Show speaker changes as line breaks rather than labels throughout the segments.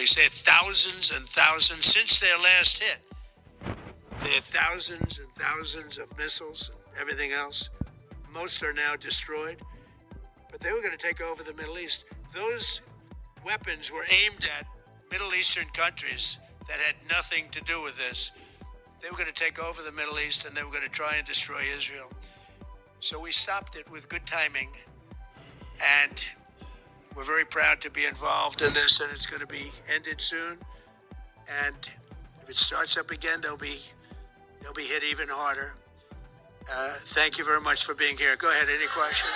East. They had thousands and thousands since their last hit. They had thousands and thousands of missiles and everything else. Most are now destroyed. But they were going to take over the Middle East. Those weapons were aimed at Middle Eastern countries that had nothing to do with this. They were going to take over the Middle East, and they were going to try and destroy Israel. So we stopped it with good timing, and we're very proud to be involved in this, and it's going to be ended soon. And if it starts up again, they'll be hit even harder. Thank you very much for being here. Go ahead. Any questions?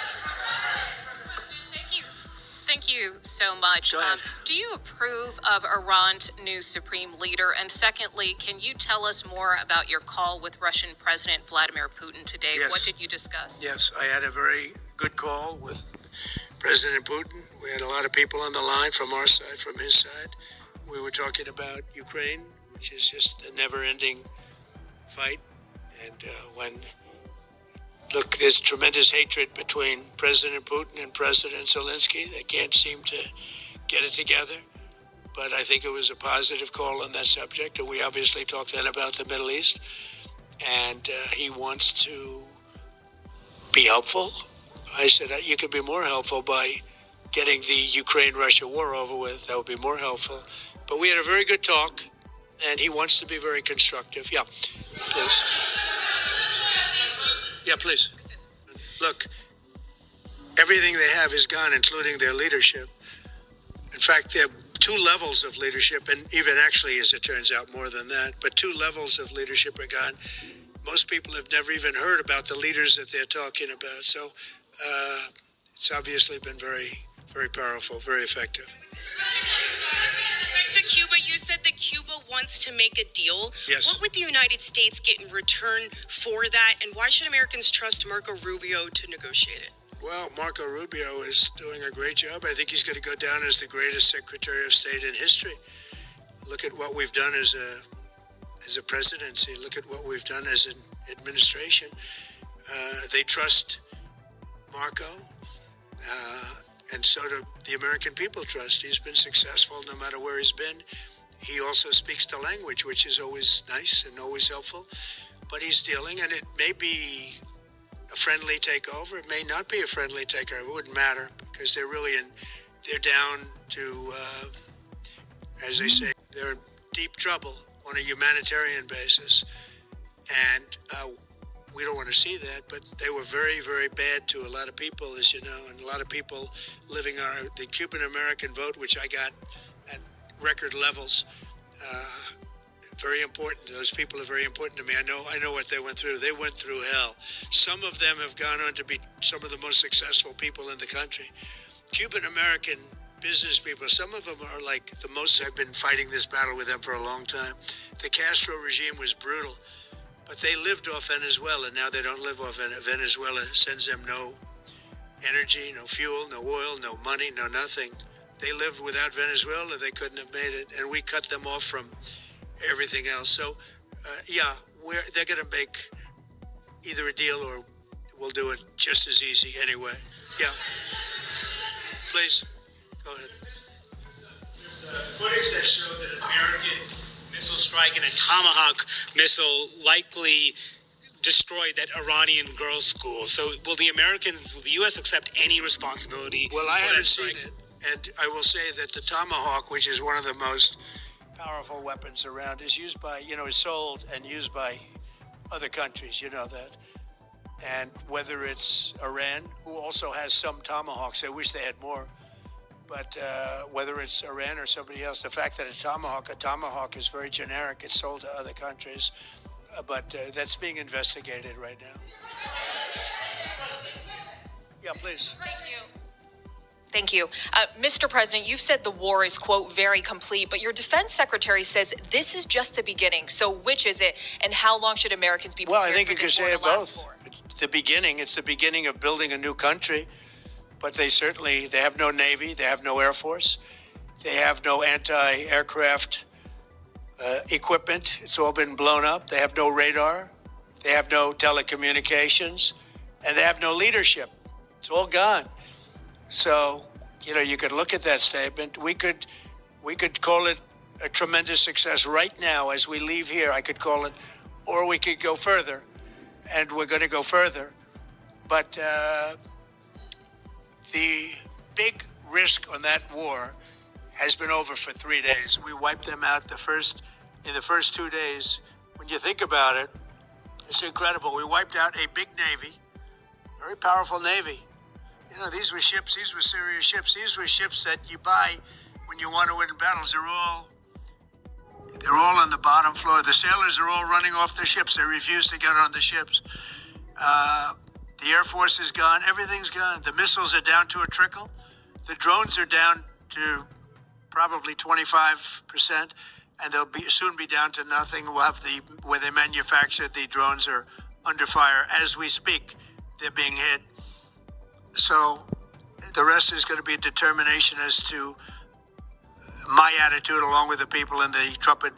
Thank you so much. Do you approve of Iran's new supreme leader? And secondly, can you tell us more about your call with Russian President Vladimir Putin today?
Yes.
What did you discuss?
Yes, I had a very good call with President Putin. We had a lot of people on the line from our side, from his side. We were talking about Ukraine, which is just a never-ending fight. And look, there's tremendous hatred between President Putin and President Zelensky. They can't seem to get it together. But I think it was a positive call on that subject. And we obviously talked then about the Middle East. And he wants to be helpful. I said, you could be more helpful by getting the Ukraine-Russia war over with. That would be more helpful. But we had a very good talk, and he wants to be very constructive. Yeah, please. Yeah, please. Look, everything they have is gone, including their leadership. In fact, there are two levels of leadership, and even actually, as it turns out, more than that. But two levels of leadership are gone. Most people have never even heard about the leaders that they're talking about. So it's obviously been very, very powerful, very effective.
Back to Cuba, you said that Cuba wants to make a deal.
Yes.
What would the United States get in return for that, and why should Americans trust Marco Rubio to negotiate it?
Well, Marco Rubio is doing a great job. I think he's going to go down as the greatest Secretary of State in history. Look at what we've done as a presidency. Look at what we've done as an administration. They trust Marco, and so do the American people trust. He's been successful no matter where he's been. He also speaks the language, which is always nice and always helpful. But he's dealing, and it may be a friendly takeover. It may not be a friendly takeover. It wouldn't matter, because they're down to, as they say, they're in deep trouble on a humanitarian basis. And we don't want to see that, but they were very, very bad to a lot of people, as you know, and a lot of people living on the Cuban-American vote, which I got at record levels. Very important. Those people are very important to me. I know what they went through. They went through hell. Some of them have gone on to be some of the most successful people in the country. Cuban-American business people, some of them are like the most. I've been fighting this battle with them for a long time. The Castro regime was brutal, but they lived off Venezuela. Now they don't live off Venezuela. Sends them no energy, no fuel, no oil, no money, no nothing. They lived without Venezuela. They couldn't have made it, and we cut them off from everything else. So, they're going to make either a deal or we'll do it just as easy anyway. Yeah. Please, go ahead.
There's footage that shows that an American missile strike and a Tomahawk missile likely destroyed that Iranian girls' school. So will the U.S. accept any responsibility?
Well, I haven't seen it. And I will say that the Tomahawk, which is one of the most powerful weapons around, is used by, is sold and used by other countries, you know that. And whether it's Iran, who also has some Tomahawks, I wish they had more. But whether it's Iran or somebody else, the fact that a Tomahawk is very generic. It's sold to other countries. But that's being investigated right now. Yeah, please.
Thank you. Mr. President, you've said the war is, quote, very complete, but your defense secretary says this is just the beginning. So which is it, and how long should Americans be prepared
for this? Well, I think you could say it both.
For?
It's the beginning of building a new country, but they have no Navy, they have no Air Force, they have no anti-aircraft equipment. It's all been blown up. They have no radar, they have no telecommunications, and they have no leadership. It's all gone. So, you could look at that statement. We could We could call it a tremendous success right now as we leave here. I could call it, or we could go further, and we're going to go further. But the big risk on that war has been over for 3 days. We wiped them out in the first 2 days. When you think about it, it's incredible. We wiped out a big navy, very powerful navy. You know, these were ships. These were serious ships. These were ships that you buy when you want to win battles. They're all on the bottom floor. The sailors are all running off the ships. They refuse to get on the ships. The Air Force is gone. Everything's gone. The missiles are down to a trickle. The drones are down to probably 25%, and they'll soon be down to nothing. We'll have where they manufacture the drones are under fire as we speak. They're being hit. So the rest is going to be determination as to my attitude, along with the people in the Trump administration.